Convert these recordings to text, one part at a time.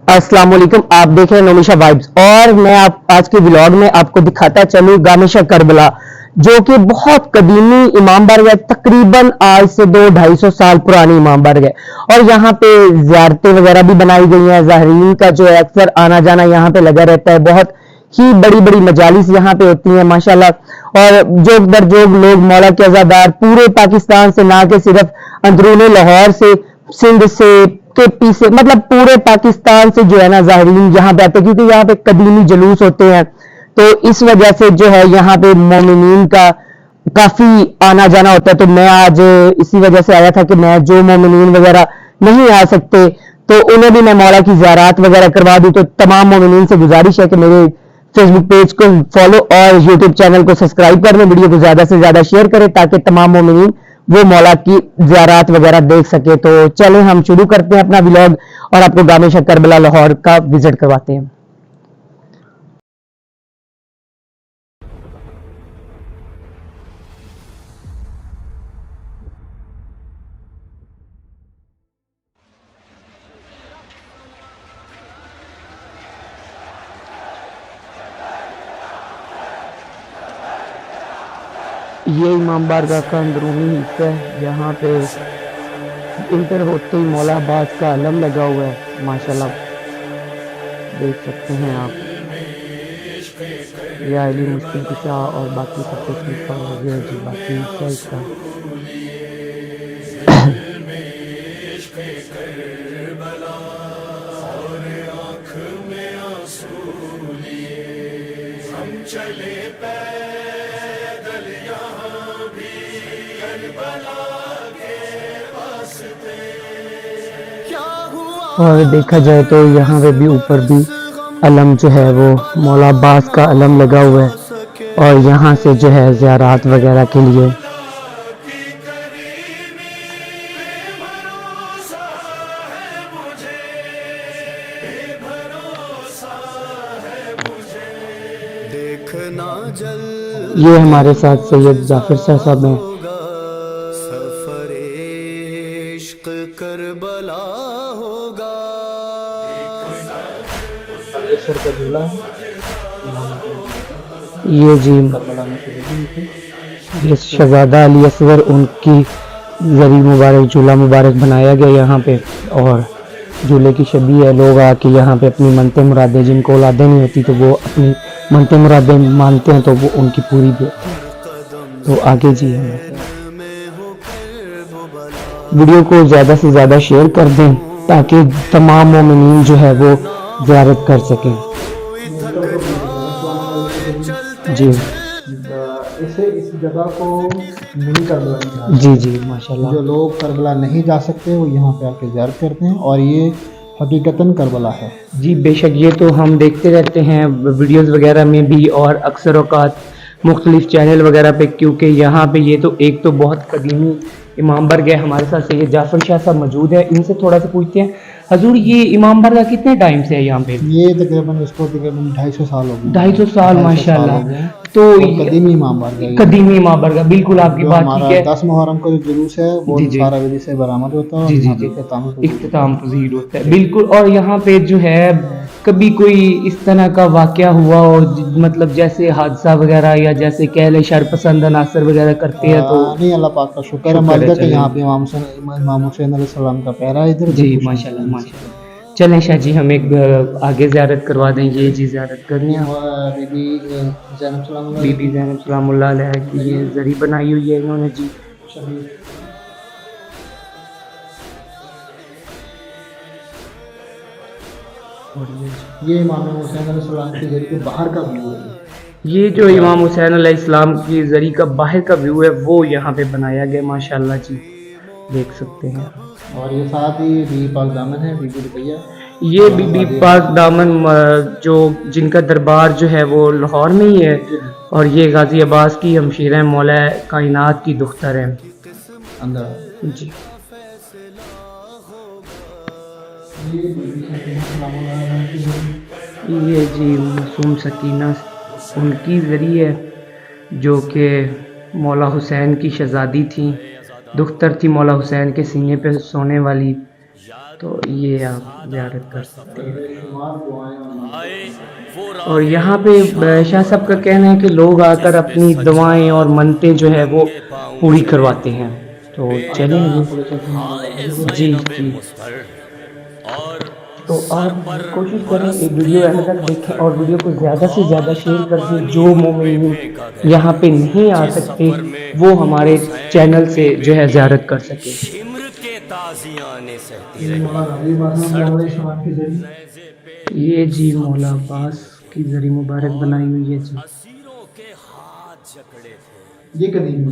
अस्सलाम वालेकुम। आप देख रहे हैं नोमिशा वाइब्स और मैं आज के व्लॉग में आपको दिखाता चलूँ गामिशा करबला, जो कि बहुत कदीमी इमाम बारगाह है। तकरीबन आज से 200-250 साल पुरानी इमाम बारगाह है और यहाँ पे ज़ियारतें वगैरह भी बनाई गई हैं। ज़ाहरीन का जो है अक्सर आना जाना यहाँ पे लगा रहता है। बहुत ही बड़ी बड़ी मजालिस यहाँ पे होती हैं माशाल्लाह। और जोग दर जोग लोग मौला के अज़ादार पूरे पाकिस्तान से, ना कि सिर्फ अंदरूनी लाहौर से, सिंध से, केपी से, मतलब पूरे पाकिस्तान से जो है ना ज़ाहरीन यहाँ पे आते हैं, क्योंकि यहाँ पे कदीमी जुलूस होते हैं। तो इस वजह से जो है यहाँ पे मोमिनीन का काफी आना जाना होता है। तो मैं आज इसी वजह से आया था कि मैं जो मोमिनीन वगैरह नहीं आ सकते तो उन्हें भी मैं मौला की ज़ियारत वगैरह करवा दूं। तो तमाम मोमिनीन से गुजारिश है कि मेरे फेसबुक पेज को फॉलो और यूट्यूब चैनल को सब्सक्राइब कर लें, वीडियो को ज्यादा से ज्यादा शेयर करें ताकि तमाम मोमिनीन वो मौला की ज़ियारत वगैरह देख सके। तो चलें हम शुरू करते हैं अपना व्लॉग और आपको गामिशा करबला लाहौर का विजिट करवाते हैं। ये इमाम बारगाह का अंदरूनी हिस्सा है। यहाँ पे इंटर होते ही मौला अब्बास का अलम लगा हुआ है माशाल्लाह, देख सकते हैं आप। या अली मुश्किल कुशा और बाकी सब कुछ लिखा हुआ है जी। बाकी हिस्सा इसका और देखा जाए तो यहाँ पे भी ऊपर भी अलम जो है वो मौला अब्बास का अलम लगा हुआ है और यहाँ से जो है ज़ियारत वगैरह के लिए ये हमारे साथ सैयद जाफर शाह साहब हैं। ये जी ये शहजादा अली असगर उनकी जरी मुबारक झूला मुबारक बनाया गया यहाँ पे और झूले की शबी है। लोग आके यहाँ पे अपनी मनते मुरादें, जिनको औलादें नहीं होती तो वो अपनी मनते मुरादें मानते हैं तो वो उनकी पूरी भी। तो आगे जी वीडियो को ज़्यादा से ज़्यादा शेयर कर दें ताकि तमाम मोमिनीन जो है वो ज़ियारत कर सकें। जी इस जगह को मिनी करबला जी जी माशाल्लाह। जो लोग करबला नहीं जा सकते वो यहाँ पे आके ज़ियारत करते हैं और ये हकीकतन करबला है। जी बेशक, ये तो हम देखते रहते हैं वीडियोस वगैरह में भी और अक्सर औकात मुख्तलिफ चैनल वगैरह पे, क्योंकि यहाँ पे ये तो एक तो बहुत कदीमी इमाम बारगाह। हमारे साथ सैयद जाफर शाह साहब मौजूद है, इनसे थोड़ा सा पूछते हैं। हजूर, ये इमाम बारगाह कितने टाइम से है यहाँ पे? ये तकरीबन इसको तकरीबन 250 साल हो गए। 250 साल माशाल्लाह। तो कदीमी इमाम बारगाह, कदीमी इमाम बारगाह, बिल्कुल आपकी बात ठीक है। 10 मुहर्रम का जो जुलूस है वो सारा विधि से बरामद होता है। जी जी जी, इख्तिताम पजीर होता है बिल्कुल। और यहाँ पे जो है कभी कोई इस तरह का वाकया हुआ हो, मतलब जैसे हादसा वगैरह या जैसे कह ले शरपसंद अनासर वगैरह करते हैं तो नहीं, अल्लाह पाक का शुक्र है मर्द के यहाँ पे इमाम हुसैन अलैहिस्सलाम का पहरा इधर। जी माशाल्लाह माशाल्लाह। चलें शाह जी, हम एक आगे ज़ियारत करवा दें। ये जी ज़ियारत करनी है बीबी ज़ैनब सलामुल्लाह अलैहा की ये जरी बनाई हुई है इन्होंने जी। ये इमाम हुसैन अलैहिस्सलाम की जरी के बाहर का व्यू है। ये जो इमाम हुसैन अलैहिस्सलाम की जरी का बाहर का व्यू है वो यहाँ पे बनाया गया माशाल्लाह जी, देख सकते हैं। और ये साथ ही बीबी पाक दामन है, बीबी रुकैया। ये बीबी पाक दामन जो जिनका दरबार जो है वो लाहौर में ही है और ये गाजी अब्बास की हमशीरा मौला कायनात की दुख्तर है अंदर जी। ये जी मासूम सकीना उनकी ज़रिए जो कि मौला हुसैन की शहज़ादी थी, दुख्तर थी मौला हुसैन के सीने पे सोने वाली। तो تو یہ آپ زیارت کر سکتے ہیں. اور یہاں پہ شاہ صاحب کا کہنا ہے کہ لوگ آ کر اپنی دعائیں اور منتیں جو ہے وہ پوری کرواتے ہیں. تو چلیں جی جی. تو آپ کوشش کریں کہ ویڈیو اینڈ تک دیکھیں اور ویڈیو کو زیادہ سے زیادہ شیئر کر دیں. جو مومنین یہاں پہ نہیں آ سکتے وہ ہمارے چینل سے جو ہے زیارت کر سکیں. یہ جی مولا عباس کی زری مبارک بنائی ہوئی ہے جی. یہ قدیم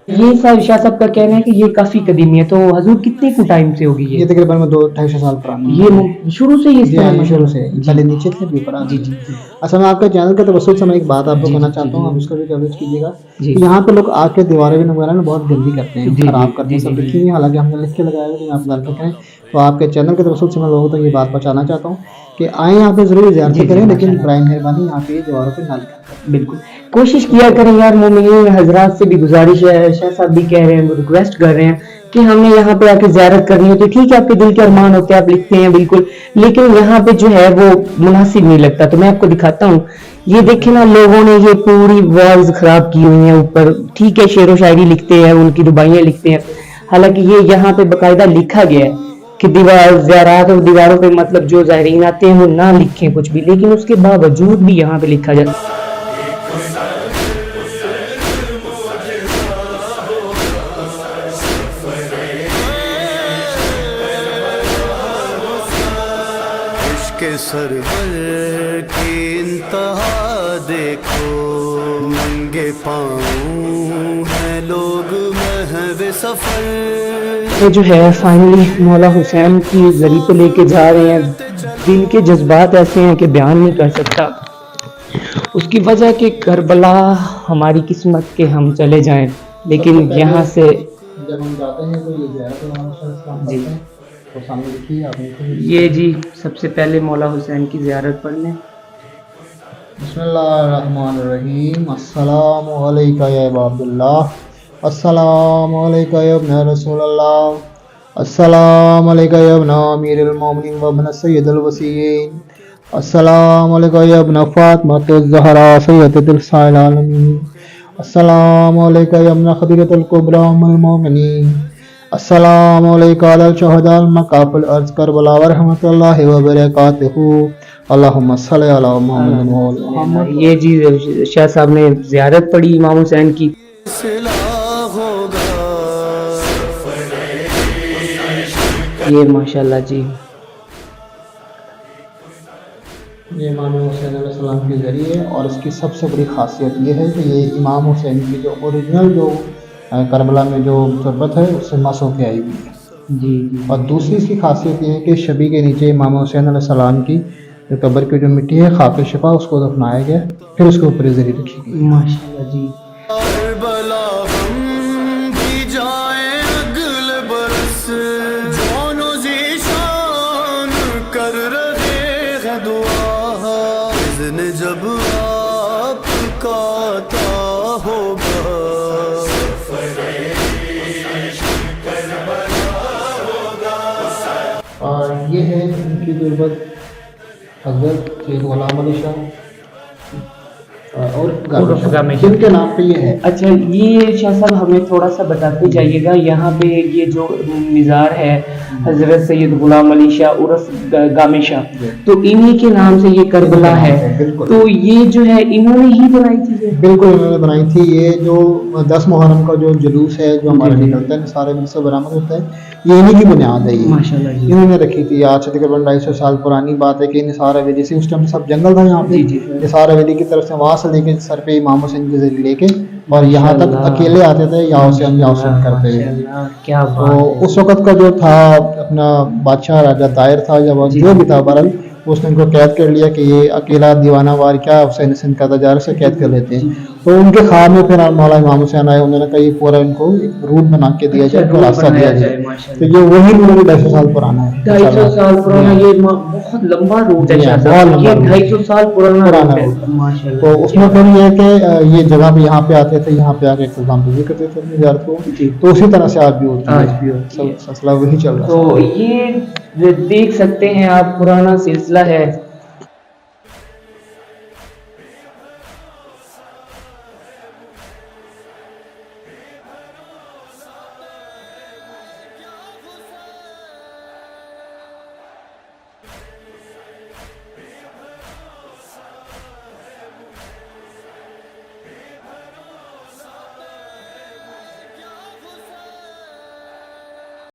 یہ شاہ صاحب کا کہنا ہے کہ یہ کافی قدیمی ہے. تو حضور کتنے کو ٹائم سے ہوگی یہ تقریباً 200-250 سال پرانی یہ شروع سے ہی اس طرح شروع سے پہلے نیچے تھے بھی پرانی. جی. اصل میں آپ کا چینل کا توسط سے میں ایک بات آپ کو کہنا چاہتا ہوں, آپ اس کا بھی کوریج کیجیے گا. یہاں پہ لوگ آ کے دیواریں بھی وغیرہ نا بہت گندی کرتے ہیں, خراب کرتے ہیں, سب لکھی ہوئی, حالانکہ ہم نے لکھ کے لگایا ہے لیکن آپ غلط کریں. تو آپ کے چینل کے توسط سے میں لوگوں تک یہ بات پہنچانا چاہتا ہوں کہ آئیں یہاں پہ ضرور زیارت کریں, لیکن برائے مہربانی یہاں پہ دیواروں پہ نہ لکھیں. بالکل کوشش کیا کریں یار. مومنین حضرات سے بھی گزارش ہے, شاہ صاحب بھی کہہ رہے ہیں, ریکویسٹ کر رہے ہیں کہ ہم نے یہاں پہ آ کے زیارت کرنی ہے. تو ٹھیک ہے آپ کے دل کے ارمان ہوتے ہیں, آپ لکھتے ہیں بالکل, لیکن یہاں پہ جو ہے وہ مناسب نہیں لگتا. تو میں آپ کو دکھاتا ہوں, یہ دیکھیں نا, لوگوں نے یہ پوری والز خراب کی ہوئی ہیں اوپر. ٹھیک ہے شعر و شاعری لکھتے ہیں, ان کی رباعیاں لکھتے ہیں, حالانکہ یہ یہاں پہ باقاعدہ لکھا گیا ہے کہ زیارات اور دیواروں پہ مطلب جو زائرین آتے ہیں وہ نہ لکھیں کچھ بھی, لیکن اس کے باوجود بھی یہاں پہ لکھا جاتا ہے. کے سرور کی انتہا دیکھو, ننگے پاؤں ہیں لوگ محو سفر. یہ جو ہے فائنلی مولا حسین کی زری پہ لے کے جا رہے ہیں. دل کے جذبات ایسے ہیں کہ بیان نہیں کر سکتا. اس کی وجہ کہ کربلا ہماری قسمت کے ہم چلے جائیں, لیکن یہاں سے جب ہم جاتے ہیں تو یہ زیارت جی اور سامنے لکھی ہے یہ جی. سب سے پہلے مولا حسین کی زیارت پڑھ لیں. بسم اللہ الرحمن الرحیم. السلام علیکم یا ابا عبداللہ, السلام علیکم یا ابن رسول اللہ, السلام علیکم یا ابن امیر المومنین و ابن سید الوصیین, السلام علیکم یا ابن فاطمہ الزہرا سیدۃ نساء العالمین, السلام علیکم یا ابن خدیجۃ الکبری ام المومنین, السلام علیکم علی الشہداء المقاف الارض کربلا ورحمۃ اللہ وبرکاتہ, اللہم صلی علی محمد و علی محمد. یہ جی شاہ صاحب نے زیارت پڑھی امام حسین کی. یہ ماشاءاللہ جی یہ امام حسین علیہ السلام کے ذریعے, اور اس کی سب سے بڑی خاصیت یہ ہے کہ یہ امام حسین کی جو اوریجنل جو کربلا میں جو تربت ہے اس سے مس ہو کے آئی ہوئی ہے جی. اور دوسری اس کی خاصیت یہ ہے کہ شبی کے نیچے امام حسین علیہ السلام کی جو قبر کی جو مٹی ہے خاک شفا, اس کو دفنایا گیا, پھر اس کے اوپر زری رکھی گئی. ماشاءاللہ جی. جب آپ کا عطا ہوگا اور یہ ہے ان کی غربت حضرت سید غلام علی شاہ اور جن کے نام پہ یہ ہے. اچھا یہ شاہ صاحب ہمیں تھوڑا سا بتاتے جائیے گا, یہاں پہ یہ جو مزار ہے حضرت سید غلام علی شاہ عرف گامے شاہ, تو انہی کے نام سے یہ کربلا ہے, تو یہ جو ہے انہوں نے ہی بنائی تھی. بالکل انہوں نے بنائی تھی. یہ جو 10 محرم کا جو جلوس ہے جو ہمارے نکلتا ہے سارے مل سے برآمد ہوتا ہے, یہ انہی کی بنیاد ہے. یہ ماشاءاللہ جی انہوں نے رکھی تھی. آج سے تقریباً 250 سال پرانی بات ہے کہ نثار حویلی سے, اس ٹائم سب جنگل تھا یہاں پہ, نثار حویلی کی طرف سے وہاں سے لے کے سر پہ امام حسین کے ذریعے لے کے اور یہاں تک اکیلے آتے تھے, یا حسین کرتے تھے. تو اس وقت کا جو تھا اپنا بادشاہ راجہ طاہر تھا یا جو بھی تھا, بہرحال اس نے ان کو قید کر لیا کہ یہ اکیلا دیوانہ وار کیا حسین سندھ کا تجارت سے قید کر لیتے ہیں. तो उनके ख्वाब में फिर मौला इमाम हुसैन आए, उन्होंने कहा ये पूरा इनको एक रूट बना के दिया जाए, इनको रास्ता दिया जाए। तो ये वही रूट 250 साल पुराना है, 250 साल पुराना, ये बहुत लंबा रूट है जी, शायद, बहुत लंबा ये रूट। 250 साल पुराना पुराना रूट है रूट। माशाल्लाह। तो उसमें फिर ये है कि ये जगह पे यहाँ पे आते थे, यहाँ पे आके इख्तिताम भी करते थे अपनी ज़ियारत को, जी। तो उसी तरह से आज भी होती है, आज भी होती है। सब सिलसिला वही चल रहा है। तो ये देख सकते हैं आप, पुराना सिलसिला है।